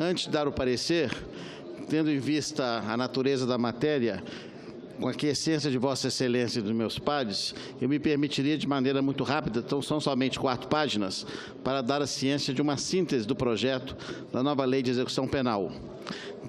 Antes de dar o parecer, tendo em vista a natureza da matéria, com a aquiescência de Vossa Excelência e dos meus pares, eu me permitiria de maneira muito rápida, então são somente 4 páginas, para dar a ciência de uma síntese do projeto da nova Lei de Execução Penal.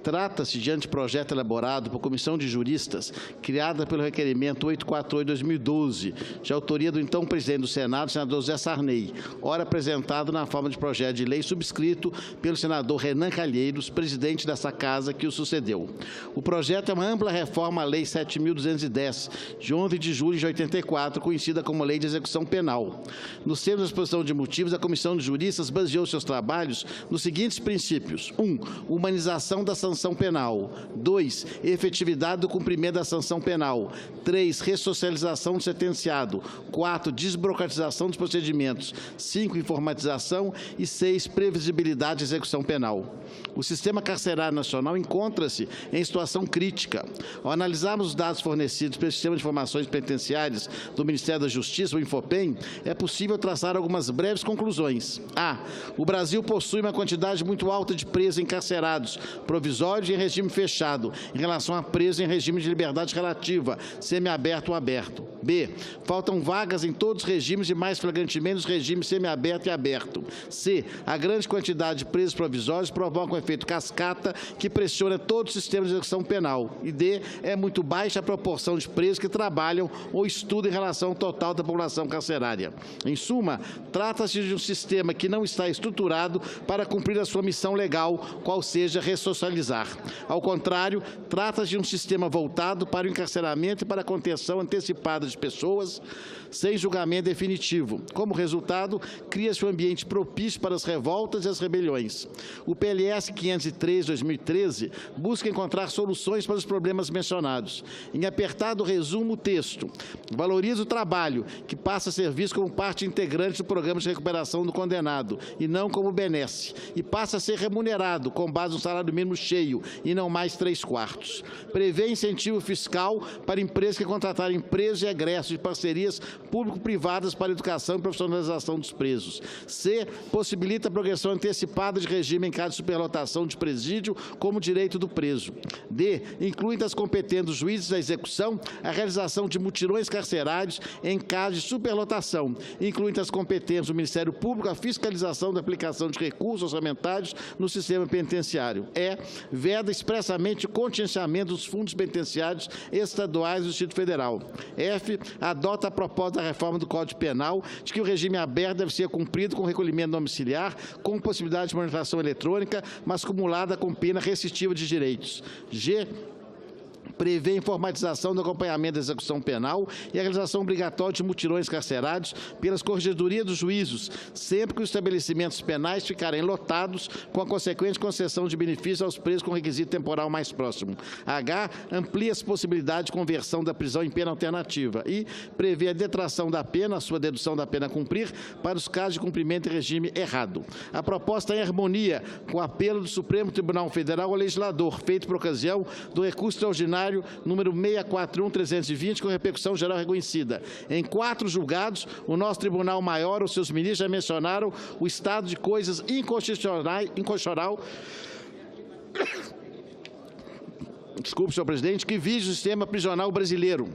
Trata-se de anteprojeto elaborado por comissão de juristas, criada pelo requerimento 848/2012, de autoria do então presidente do Senado, senador José Sarney, ora apresentado na forma de projeto de lei subscrito pelo senador Renan Calheiros, presidente dessa casa que o sucedeu. O projeto é uma ampla reforma à Lei 7.210, de 11 de julho de 84, conhecida como Lei de Execução Penal. Nos termos da exposição de motivos, a comissão de juristas baseou seus trabalhos nos seguintes princípios: 1. Humanização da sanção penal. 2. Efetividade do cumprimento da sanção penal. 3. Ressocialização do sentenciado. 4. Desburocratização dos procedimentos. 5. Informatização. E 6. Previsibilidade de execução penal. O sistema carcerário nacional encontra-se em situação crítica. Ao analisarmos os dados fornecidos pelo Sistema de Informações Penitenciárias do Ministério da Justiça, o Infopem, é possível traçar algumas breves conclusões. A. O Brasil possui uma quantidade muito alta de presos encarcerados, provisórios e em regime fechado, em relação a presos em regime de liberdade relativa, semiaberto ou aberto. B. Faltam vagas em todos os regimes e, mais flagrantemente, nos regimes semiaberto e aberto. C. A grande quantidade de presos provisórios provoca um efeito cascata que pressiona todo o sistema de execução penal. E D. É muito baixa a proporção de presos que trabalham ou estudam em relação ao total da população carcerária. Em suma, trata-se de um sistema que não está estruturado para cumprir a sua missão legal, qual seja ressocializar. Ao contrário, trata-se de um sistema voltado para o encarceramento e para a contenção antecipada de pessoas sem julgamento definitivo. Como resultado, cria-se um ambiente propício para as revoltas e as rebeliões. O PLS 503/2013 busca encontrar soluções para os problemas mencionados. Em apertado resumo, o texto valoriza o trabalho, que passa a ser visto como parte integrante do programa de recuperação do condenado, e não como benesse, e passa a ser remunerado com base no salário mínimo cheio, e não mais 3/4. Prevê incentivo fiscal para empresas que contratarem presos e egressos de parcerias público-privadas para a educação e profissionalização dos presos. C. Possibilita a progressão antecipada de regime em caso de superlotação de presídio como direito do preso. D. Inclui das competências dos juízes da execução a realização de mutirões carcerários em caso de superlotação. Inclui das competências do Ministério Público a fiscalização da aplicação de recursos orçamentários no sistema penitenciário. E. Veda expressamente o contingenciamento dos fundos penitenciários estaduais do Distrito Federal. F. Adota a proposta da reforma do Código Penal de que o regime aberto deve ser cumprido com recolhimento domiciliar, com possibilidade de monitoração eletrônica, mas cumulada com pena restritiva de direitos. G. Prevê informatização do acompanhamento da execução penal e a realização obrigatória de mutirões carcerários pelas corregedorias dos juízos, sempre que os estabelecimentos penais ficarem lotados, com a consequente concessão de benefícios aos presos com requisito temporal mais próximo. H. Amplia as possibilidades de conversão da prisão em pena alternativa. E prevê a detração da pena, a sua dedução da pena a cumprir, para os casos de cumprimento em regime errado. A proposta é em harmonia com o apelo do Supremo Tribunal Federal ao legislador, feito por ocasião do recurso extraordinário número 641/320, com repercussão geral reconhecida. Em 4 julgados, o nosso Tribunal Maior, os seus ministros já mencionaram o estado de coisas inconstitucional, desculpe, senhor presidente, que vige o sistema prisional brasileiro.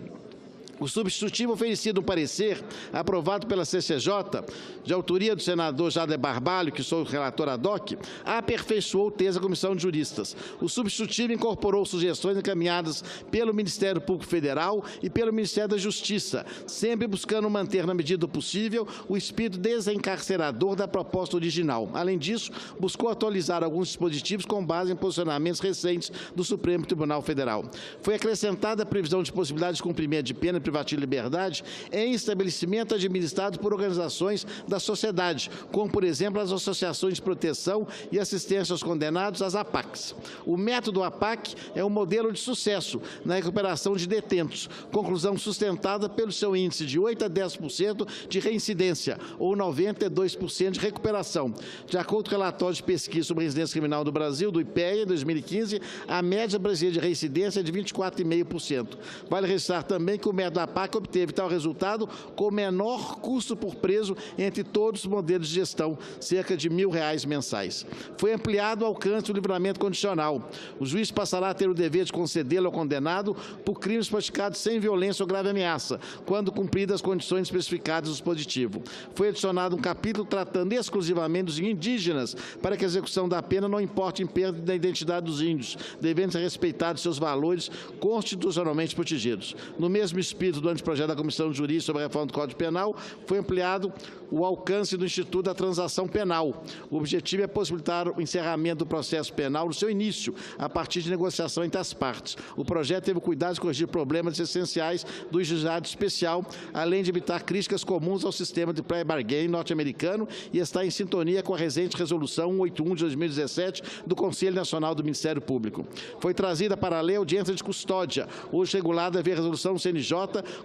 O substitutivo oferecido no parecer, aprovado pela CCJ, de autoria do senador Jader Barbalho, que sou o relator ad hoc, aperfeiçoou o texto da Comissão de Juristas. O substitutivo incorporou sugestões encaminhadas pelo Ministério Público Federal e pelo Ministério da Justiça, sempre buscando manter, na medida do possível, o espírito desencarcerador da proposta original. Além disso, buscou atualizar alguns dispositivos com base em posicionamentos recentes do Supremo Tribunal Federal. Foi acrescentada a previsão de possibilidade de cumprimento de pena privativa de liberdade em estabelecimento administrado por organizações da sociedade, como, por exemplo, as associações de proteção e assistência aos condenados, as APACs. O método APAC é um modelo de sucesso na recuperação de detentos, conclusão sustentada pelo seu índice de 8 a 10% de reincidência, ou 92% de recuperação. De acordo com o relatório de pesquisa sobre residência criminal do Brasil, do IPEA, em 2015, a média brasileira de reincidência é de 24,5%. Vale registrar também que o método da PAC obteve tal resultado com o menor custo por preso entre todos os modelos de gestão, cerca de R$ 1.000 mensais. Foi ampliado o alcance do livramento condicional. O juiz passará a ter o dever de concedê-lo ao condenado por crimes praticados sem violência ou grave ameaça, quando cumpridas as condições especificadas no dispositivo. Foi adicionado um capítulo tratando exclusivamente dos indígenas, para que a execução da pena não importe em perda da identidade dos índios, devendo ser respeitados seus valores constitucionalmente protegidos. No mesmo espírito do anteprojeto da Comissão de Jurídica sobre a reforma do Código Penal, foi ampliado o alcance do Instituto da Transação Penal. O objetivo é possibilitar o encerramento do processo penal no seu início, a partir de negociação entre as partes. O projeto teve o cuidado de corrigir problemas essenciais do juizado especial, além de evitar críticas comuns ao sistema de pré-bargain norte-americano, e está em sintonia com a recente Resolução 181 de 2017 do Conselho Nacional do Ministério Público. Foi trazida para a lei a audiência de custódia, hoje regulada via resolução do CNJ,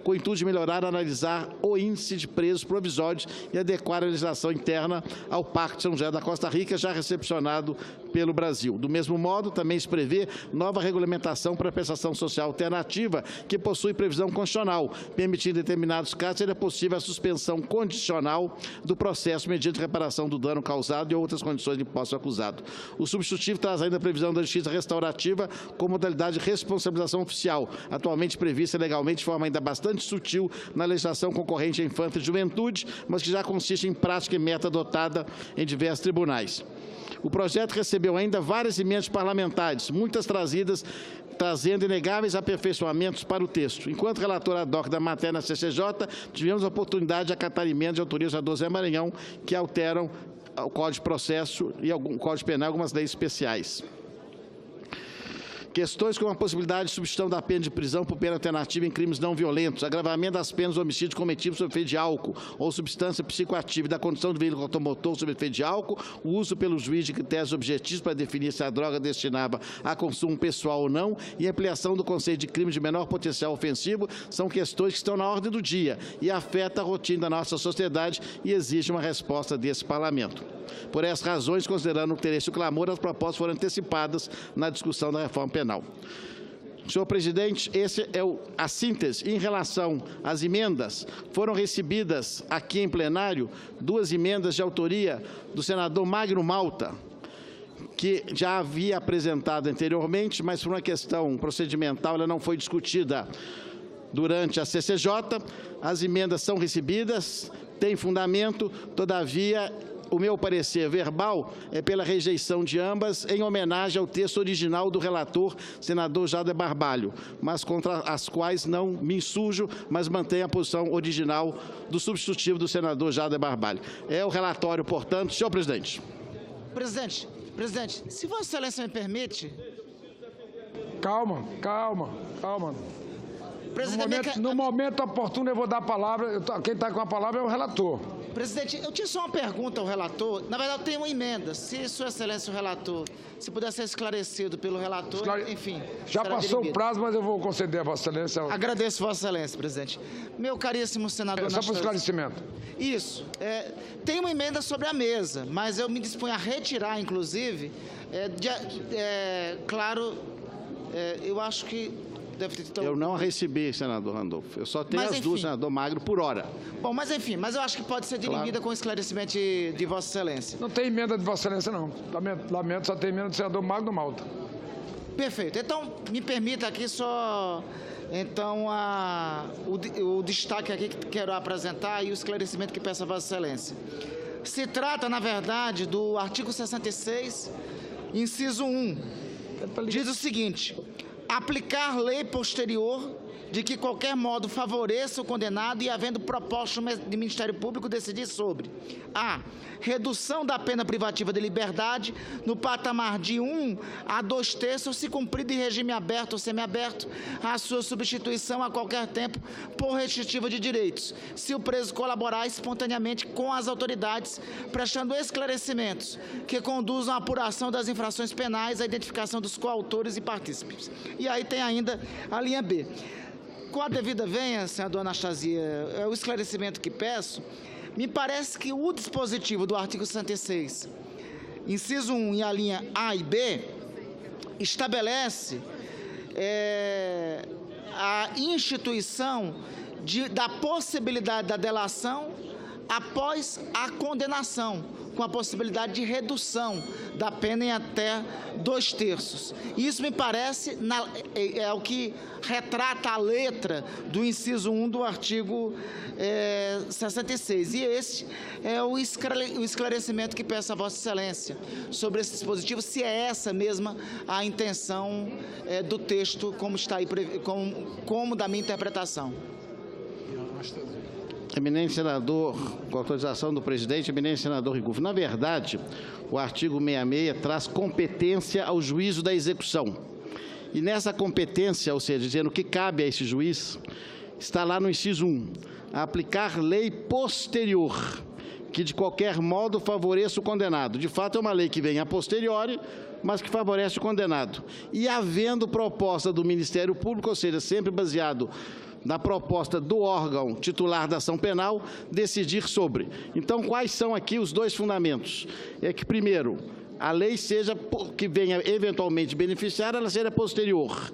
com o intuito de melhorar e analisar o índice de presos provisórios e adequar a legislação interna ao Pacto de São José da Costa Rica, já recepcionado pelo Brasil. Do mesmo modo, também se prevê nova regulamentação para a prestação social alternativa, que possui previsão constitucional, permitindo, em determinados casos, seja possível a suspensão condicional do processo mediante reparação do dano causado e outras condições de imposto acusado. O substitutivo traz ainda a previsão da justiça restaurativa com modalidade de responsabilização oficial, atualmente prevista legalmente de forma ainda bastante sutil na legislação concorrente à infância e juventude, mas que já consiste em prática e meta adotada em diversos tribunais. O projeto recebeu ainda várias emendas parlamentares, muitas trazendo inegáveis aperfeiçoamentos para o texto. Enquanto relator ad hoc da matéria na CCJ, tivemos a oportunidade de acatar emendas de autoria do senador Zé Maranhão, que alteram o Código de Processo e o Código Penal e algumas leis especiais. Questões como a possibilidade de substituição da pena de prisão por pena alternativa em crimes não violentos, agravamento das penas de homicídio cometido sob efeito de álcool ou substância psicoativa e da condução do veículo automotor sob efeito de álcool, o uso pelo juiz de critérios objetivos para definir se a droga destinava a consumo pessoal ou não e ampliação do conceito de crime de menor potencial ofensivo são questões que estão na ordem do dia e afetam a rotina da nossa sociedade e exigem uma resposta desse parlamento. Por essas razões, considerando o interesse e o clamor, as propostas foram antecipadas na discussão da reforma penal. Senhor presidente, essa é a síntese. Em relação às emendas, foram recebidas aqui em plenário 2 emendas de autoria do senador Magno Malta, que já havia apresentado anteriormente, mas por uma questão procedimental ela não foi discutida durante a CCJ. As emendas são recebidas, têm fundamento, todavia o meu parecer verbal é pela rejeição de ambas, em homenagem ao texto original do relator, senador Jader Barbalho, mas contra as quais não me insurjo, mas mantenho a posição original do substitutivo do senador Jader Barbalho. É o relatório, portanto. Senhor presidente. Presidente, se Vossa Excelência me permite... Calma. No momento oportuno eu vou dar a palavra, quem está com a palavra é o relator. Presidente, eu tinha só uma pergunta ao relator. Na verdade, eu tenho uma emenda. Se Sua Excelência, o relator, se puder ser esclarecido pelo relator, enfim. Já passou o prazo, mas eu vou conceder a Vossa Excelência. Agradeço Vossa Excelência, presidente. Meu caríssimo senador... Só para esclarecimento. Isso. Tem uma emenda sobre a mesa, mas eu me disponho a retirar, inclusive. Eu acho que... Eu não a recebi, senador Randolfo. Eu só tenho as duas, senador Magno, por hora. Bom, mas enfim, eu acho que pode ser dirimida com esclarecimento de Vossa Excelência. Não tem emenda de Vossa Excelência, não. Lamento, só tem emenda do senador Magno Malta. Perfeito. Então, me permita aqui só... Então, o destaque aqui que quero apresentar e o esclarecimento que peço a Vossa Excelência. Se trata, na verdade, do artigo 66, inciso 1. Diz o seguinte: aplicar lei posterior de que qualquer modo favoreça o condenado e havendo proposta de Ministério Público decidir sobre a redução da pena privativa de liberdade no patamar de 1 a 2/3, se cumprido em regime aberto ou semiaberto, a sua substituição a qualquer tempo por restritiva de direitos, se o preso colaborar espontaneamente com as autoridades, prestando esclarecimentos que conduzam à apuração das infrações penais, à identificação dos coautores e partícipes. E aí tem ainda a linha B. Com a devida venha, senador Anastasia, o esclarecimento que peço, me parece que o dispositivo do artigo 66, inciso 1 e a linha A e B, estabelece a instituição da possibilidade da delação após a condenação, com a possibilidade de redução da pena em até 2/3. Isso me parece é o que retrata a letra do inciso 1 do artigo 66. E esse é o esclarecimento que peço a Vossa Excelência sobre esse dispositivo, se é essa mesma a intenção do texto, como está aí, como da minha interpretação. Eminente senador, com autorização do presidente, eminente senador Rigolfo. Na verdade, o artigo 66 traz competência ao juízo da execução. E nessa competência, ou seja, dizendo que cabe a esse juiz, está lá no inciso 1, aplicar lei posterior, que de qualquer modo favoreça o condenado. De fato, é uma lei que vem a posteriori, mas que favorece o condenado. E havendo proposta do Ministério Público, ou seja, sempre baseado na proposta do órgão titular da ação penal, decidir sobre. Então, quais são aqui os dois fundamentos? É que, primeiro, a lei seja, que venha eventualmente beneficiar, ela seja posterior.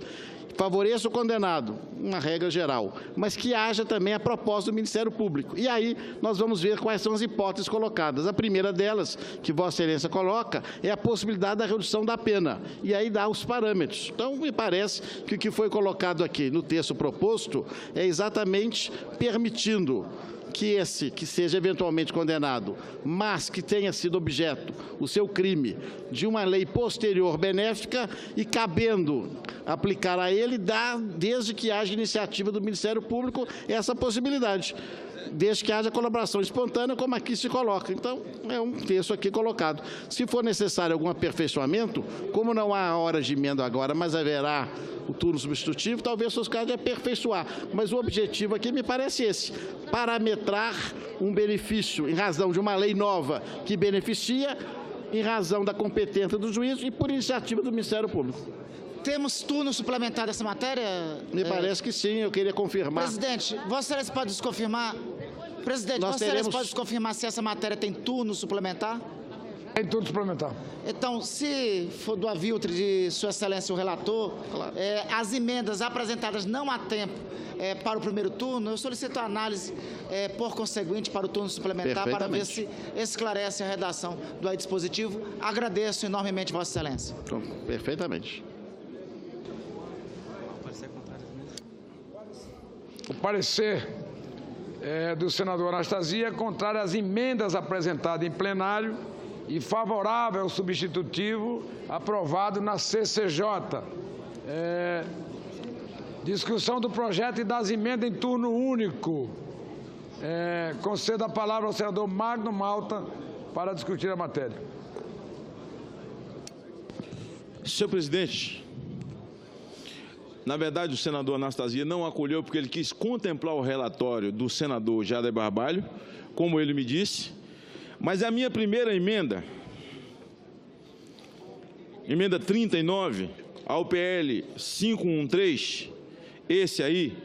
Favoreça o condenado, uma regra geral, mas que haja também a proposta do Ministério Público. E aí nós vamos ver quais são as hipóteses colocadas. A primeira delas, que Vossa Excelência coloca, é a possibilidade da redução da pena. E aí dá os parâmetros. Então, me parece que o que foi colocado aqui no texto proposto é exatamente permitindo que seja eventualmente condenado, mas que tenha sido objeto, o seu crime, de uma lei posterior benéfica e cabendo aplicar a ele, desde que haja iniciativa do Ministério Público, essa possibilidade, desde que haja colaboração espontânea, como aqui se coloca. Então, é um texto aqui colocado. Se for necessário algum aperfeiçoamento, como não há hora de emenda agora, mas haverá o turno substitutivo, talvez seus casos de aperfeiçoar. Mas o objetivo aqui me parece esse, parametrar um benefício em razão de uma lei nova que beneficia, em razão da competência do juízo e por iniciativa do Ministério Público. Temos turno suplementar dessa matéria? Me parece que sim, eu queria confirmar. Presidente, Vossa Excelência pode desconfirmar? Presidente, Vossa Excelência pode desconfirmar se essa matéria tem turno suplementar? Tem turno suplementar. Então, se for do aviltre de Sua Excelência o relator, claro, as emendas apresentadas não há tempo para o primeiro turno, eu solicito a análise, por conseguinte, para o turno suplementar, para ver se esclarece a redação do dispositivo. Agradeço enormemente, Vossa Excelência. Então, perfeitamente. O parecer do senador Anastasia é contrário às emendas apresentadas em plenário e favorável ao substitutivo aprovado na CCJ. Discussão do projeto e das emendas em turno único. Concedo a palavra ao senador Magno Malta para discutir a matéria. Senhor presidente, na verdade o senador Anastasia não acolheu porque ele quis contemplar o relatório do senador Jader Barbalho, como ele me disse, mas a minha primeira emenda, emenda 39, ao PL 513, esse aí,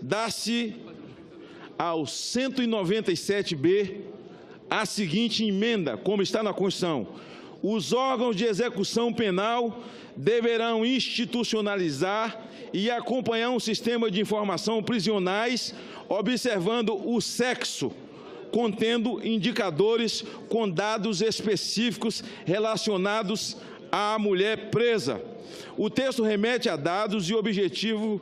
dá-se ao 197B a seguinte emenda, como está na Constituição: os órgãos de execução penal deverão institucionalizar e acompanhar um sistema de informação prisionais, observando o sexo, contendo indicadores com dados específicos relacionados à mulher presa. O texto remete a dados e objetiva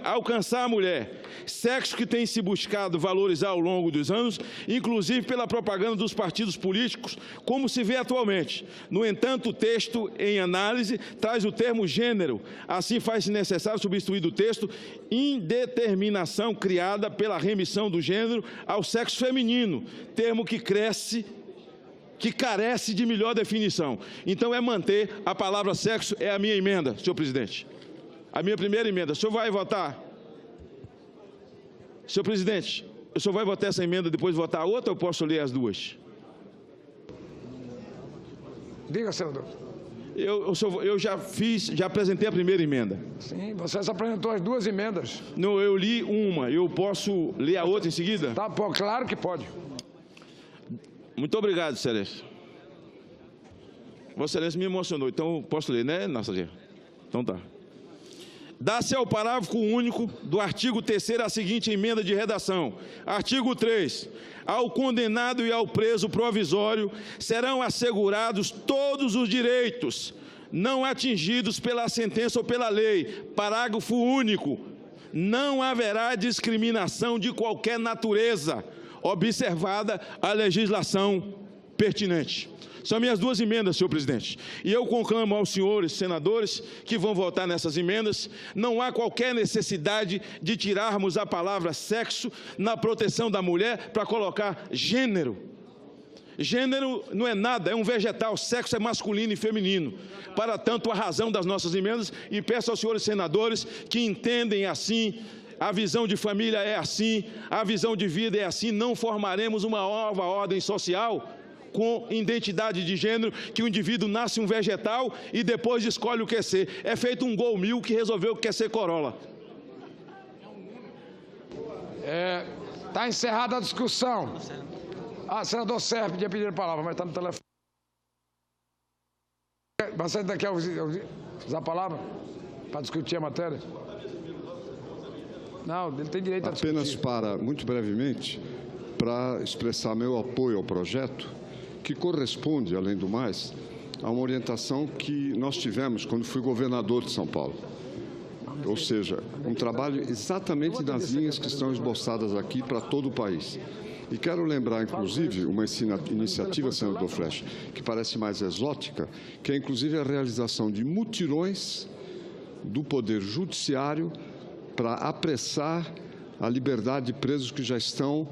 alcançar a mulher, sexo que tem se buscado valorizar ao longo dos anos, inclusive pela propaganda dos partidos políticos, como se vê atualmente. No entanto, o texto em análise traz o termo gênero, assim faz-se necessário substituir do texto indeterminação criada pela remissão do gênero ao sexo feminino, termo que carece de melhor definição. Então, é manter a palavra sexo, é a minha emenda, senhor presidente. A minha primeira emenda. O senhor vai votar? Senhor presidente, o senhor vai votar essa emenda e depois votar a outra ou eu posso ler as duas? Diga, senador. Eu já apresentei a primeira emenda. Sim, você apresentou as duas emendas. Não, eu li uma. Eu posso ler a outra em seguida? Tá, pô, claro que pode. Muito obrigado, excelência. Vossa Excelência me emocionou. Então, posso ler, né, Anastasia? Então tá. Dá-se ao parágrafo único do artigo 3º a seguinte emenda de redação. Artigo 3. Ao condenado e ao preso provisório serão assegurados todos os direitos não atingidos pela sentença ou pela lei. Parágrafo único. Não haverá discriminação de qualquer natureza, observada a legislação pertinente. São minhas duas emendas, senhor presidente. E eu conclamo aos senhores senadores que vão votar nessas emendas, não há qualquer necessidade de tirarmos a palavra sexo na proteção da mulher para colocar gênero. Gênero não é nada, é um vegetal, sexo é masculino e feminino. Para tanto, a razão das nossas emendas, e peço aos senhores senadores que entendem assim, a visão de família é assim, a visão de vida é assim, não formaremos uma nova ordem social com identidade de gênero, que o indivíduo nasce um vegetal e depois escolhe o que ser. É feito um Gol 1000 que resolveu que quer ser Corolla. Está encerrada a discussão. Senador Serra pedir a palavra, mas está no telefone. Você ainda quer usar a palavra para discutir a matéria? Não, ele tem direito a discutir. Apenas para, muito brevemente, para expressar meu apoio ao projeto, que corresponde, além do mais, a uma orientação que nós tivemos quando fui governador de São Paulo. Ou seja, um trabalho exatamente nas linhas que estão esboçadas aqui para todo o país. E quero lembrar, inclusive, uma iniciativa, senador Flecha, que parece mais exótica, que é, inclusive, a realização de mutirões do Poder Judiciário para apressar a liberdade de presos que já estão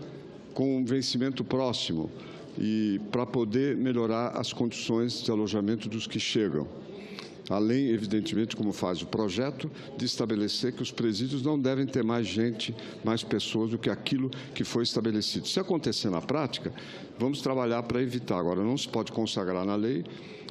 com um vencimento próximo e para poder melhorar as condições de alojamento dos que chegam. Além, evidentemente, como faz o projeto, de estabelecer que os presídios não devem ter mais gente, mais pessoas do que aquilo que foi estabelecido. Se acontecer na prática, vamos trabalhar para evitar. Agora, não se pode consagrar na lei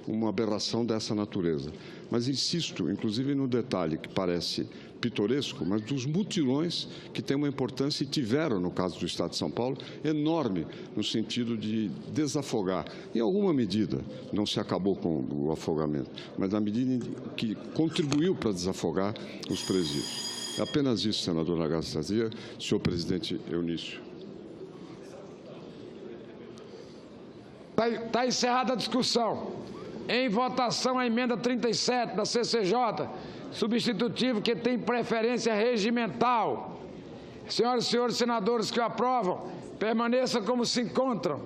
uma aberração dessa natureza. Mas insisto, inclusive, no detalhe que parece pitoresco, mas dos mutirões que têm uma importância e tiveram, no caso do Estado de São Paulo, enorme no sentido de desafogar. Em alguma medida, não se acabou com o afogamento, mas na medida em que contribuiu para desafogar os presídios. É apenas isso, senador Anastasia. Senhor presidente Eunício. Está encerrada a discussão. Em votação, a emenda 37 da CCJ, substitutivo que tem preferência regimental. Senhoras e senhores senadores que o aprovam, permaneçam como se encontram.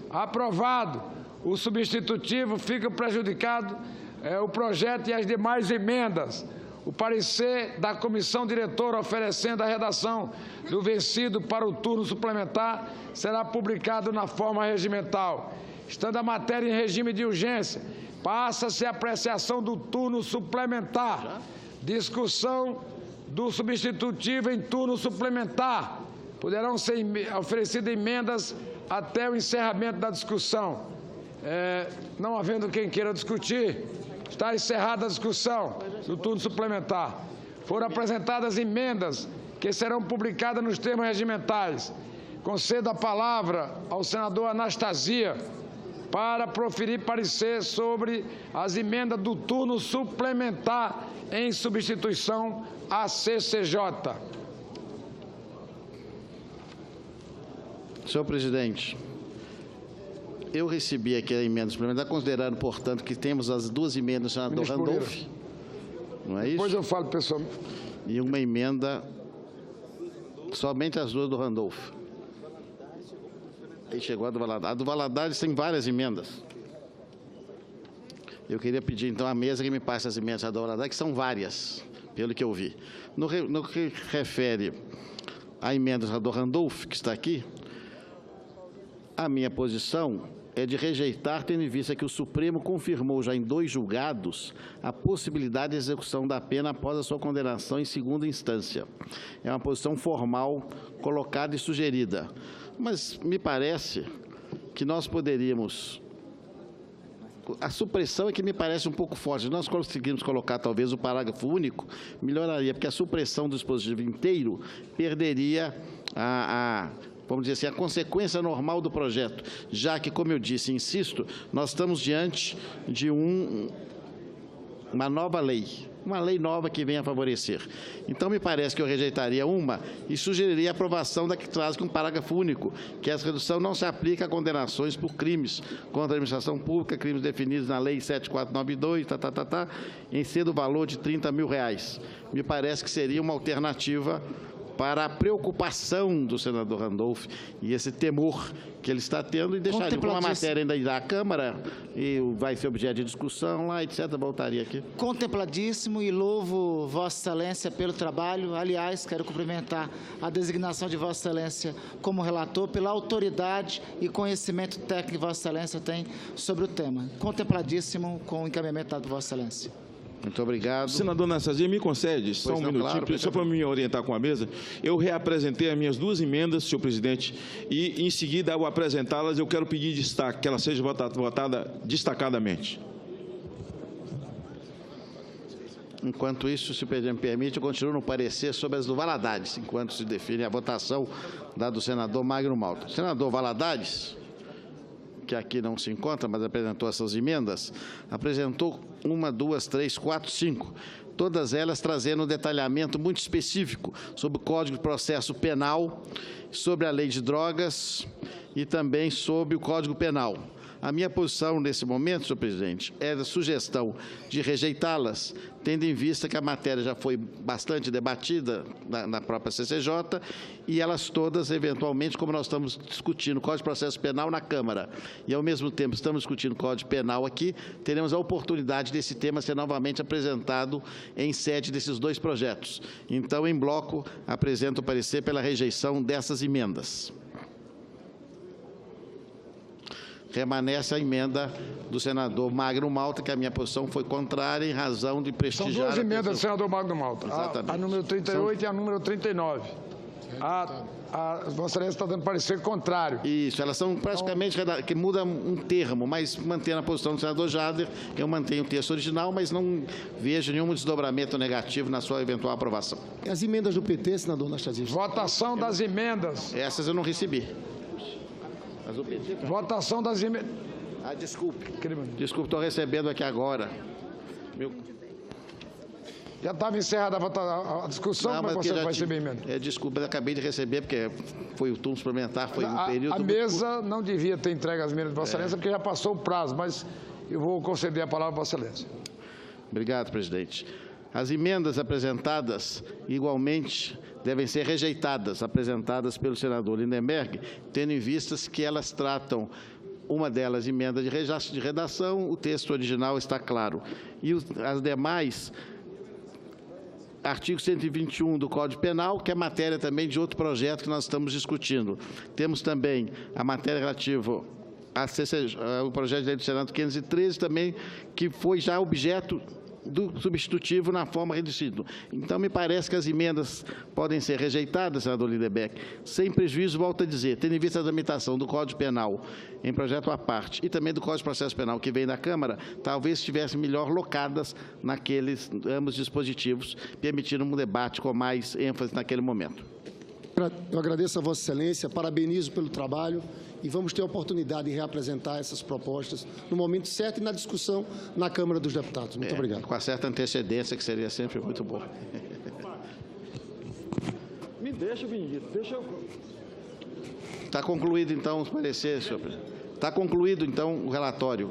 Aprovado. O substitutivo fica prejudicado o projeto e as demais emendas. O parecer da comissão diretora oferecendo a redação do vencido para o turno suplementar será publicado na forma regimental. Estando a matéria em regime de urgência, passa-se a apreciação do turno suplementar. Discussão do substitutivo em turno suplementar. Poderão ser oferecidas emendas até o encerramento da discussão. Não havendo quem queira discutir, está encerrada a discussão do turno suplementar. Foram apresentadas emendas que serão publicadas nos termos regimentais. Concedo a palavra ao senador Anastasia para proferir parecer sobre as emendas do turno suplementar em substituição à CCJ. Senhor presidente, eu recebi aqui a emenda suplementar, considerando, portanto, que temos as duas emendas do senador Randolph. Não é isso? Depois eu falo pessoalmente. E uma emenda, somente as duas do Randolph. Aí chegou a do Valadares. A do Valadares tem várias emendas. Eu queria pedir, então, à mesa que me passe as emendas da Valadares, que são várias, pelo que eu vi. No que refere à emenda do Randolph, que está aqui, a minha posição é de rejeitar, tendo em vista que o Supremo confirmou já em 2 julgados a possibilidade de execução da pena após a sua condenação em segunda instância. É uma posição formal colocada e sugerida. Mas me parece que nós poderíamos... A supressão é que me parece um pouco forte. Se nós conseguirmos colocar, talvez, o parágrafo único, melhoraria, porque a supressão do dispositivo inteiro perderia vamos dizer assim, a consequência normal do projeto, já que, como eu disse e insisto, nós estamos diante de uma nova lei. Uma lei nova que venha a favorecer. Então, me parece que eu rejeitaria uma e sugeriria a aprovação da que traz com um parágrafo único, que essa redução não se aplica a condenações por crimes contra a administração pública, crimes definidos na Lei 7492, em ser do valor de R$30 mil. Me parece que seria uma alternativa para a preocupação do senador Randolph e esse temor que ele está tendo, e deixaria como a matéria ainda irá à Câmara e vai ser objeto de discussão lá, etc., voltaria aqui. Contempladíssimo, e louvo Vossa Excelência pelo trabalho. Aliás, quero cumprimentar a designação de Vossa Excelência como relator pela autoridade e conhecimento técnico que Vossa Excelência tem sobre o tema. Contempladíssimo com o encaminhamento dado por Vossa Excelência. Muito obrigado. Senador Anastasia, me concede só um minutinho, claro, só para me orientar com a mesa. Eu reapresentei as minhas 2 emendas, senhor presidente, e em seguida, ao apresentá-las, eu quero pedir destaque, que ela seja votada destacadamente. Enquanto isso, se o presidente me permite, eu continuo no parecer sobre as do Valadares, enquanto se define a votação da do senador Magno Malta. O senador Valadares, que aqui não se encontra, mas apresentou essas emendas, apresentou 1, 2, 3, 4, 5, todas elas trazendo um detalhamento muito específico sobre o Código de Processo Penal, sobre a Lei de Drogas e também sobre o Código Penal. A minha posição nesse momento, senhor presidente, é a sugestão de rejeitá-las, tendo em vista que a matéria já foi bastante debatida na própria CCJ, e elas todas, eventualmente, como nós estamos discutindo o Código de Processo Penal na Câmara, e ao mesmo tempo estamos discutindo o Código Penal aqui, teremos a oportunidade desse tema ser novamente apresentado em sede desses 2 projetos. Então, em bloco, apresento o parecer pela rejeição dessas emendas. Permanece a emenda do senador Magno Malta, que a minha posição foi contrária em razão de prestigiar... São 2 emendas do senador Magno Malta, a número 38 e a número 39. Vossa Excelência está dando parecer contrário. Isso, elas são praticamente, que muda um termo, mas mantendo a posição do senador Jader, eu mantenho o texto original, mas não vejo nenhum desdobramento negativo na sua eventual aprovação. As emendas do PT, senador Anastasia? Votação das emendas. Essas eu não recebi. Mas o PT... Votação das emendas. Desculpe. Desculpe, estou recebendo aqui agora. Já estava encerrada a discussão, não, mas você vai receber emenda? Desculpa, eu acabei de receber, porque foi o turno suplementar, foi um período... A mesa não devia ter entregue as emendas de Vossa Excelência, porque já passou o prazo, mas eu vou conceder a palavra a Vossa Excelência. Obrigado, presidente. As emendas apresentadas, igualmente, devem ser rejeitadas, apresentadas pelo senador Lindenberg, tendo em vista que elas tratam, uma delas, emenda de redação, o texto original está claro. E as demais, artigo 121 do Código Penal, que é matéria também de outro projeto que nós estamos discutindo. Temos também a matéria relativa ao projeto de lei do Senado 513, também, que foi já objeto do substitutivo na forma reduzida. Então, me parece que as emendas podem ser rejeitadas, senador Lindenberg, sem prejuízo, volto a dizer, tendo em vista a tramitação do Código Penal em projeto à parte e também do Código de Processo Penal que vem da Câmara, talvez estivessem melhor locadas naqueles ambos dispositivos, permitindo um debate com mais ênfase naquele momento. Eu agradeço a Vossa Excelência, parabenizo pelo trabalho e vamos ter a oportunidade de reapresentar essas propostas no momento certo e na discussão na Câmara dos Deputados. Muito obrigado. Com a certa antecedência, que seria sempre muito bom. Me deixa, Benedito, deixa eu... Está concluído, então, os pareceres, senhor presidente. Está concluído, então, o relatório.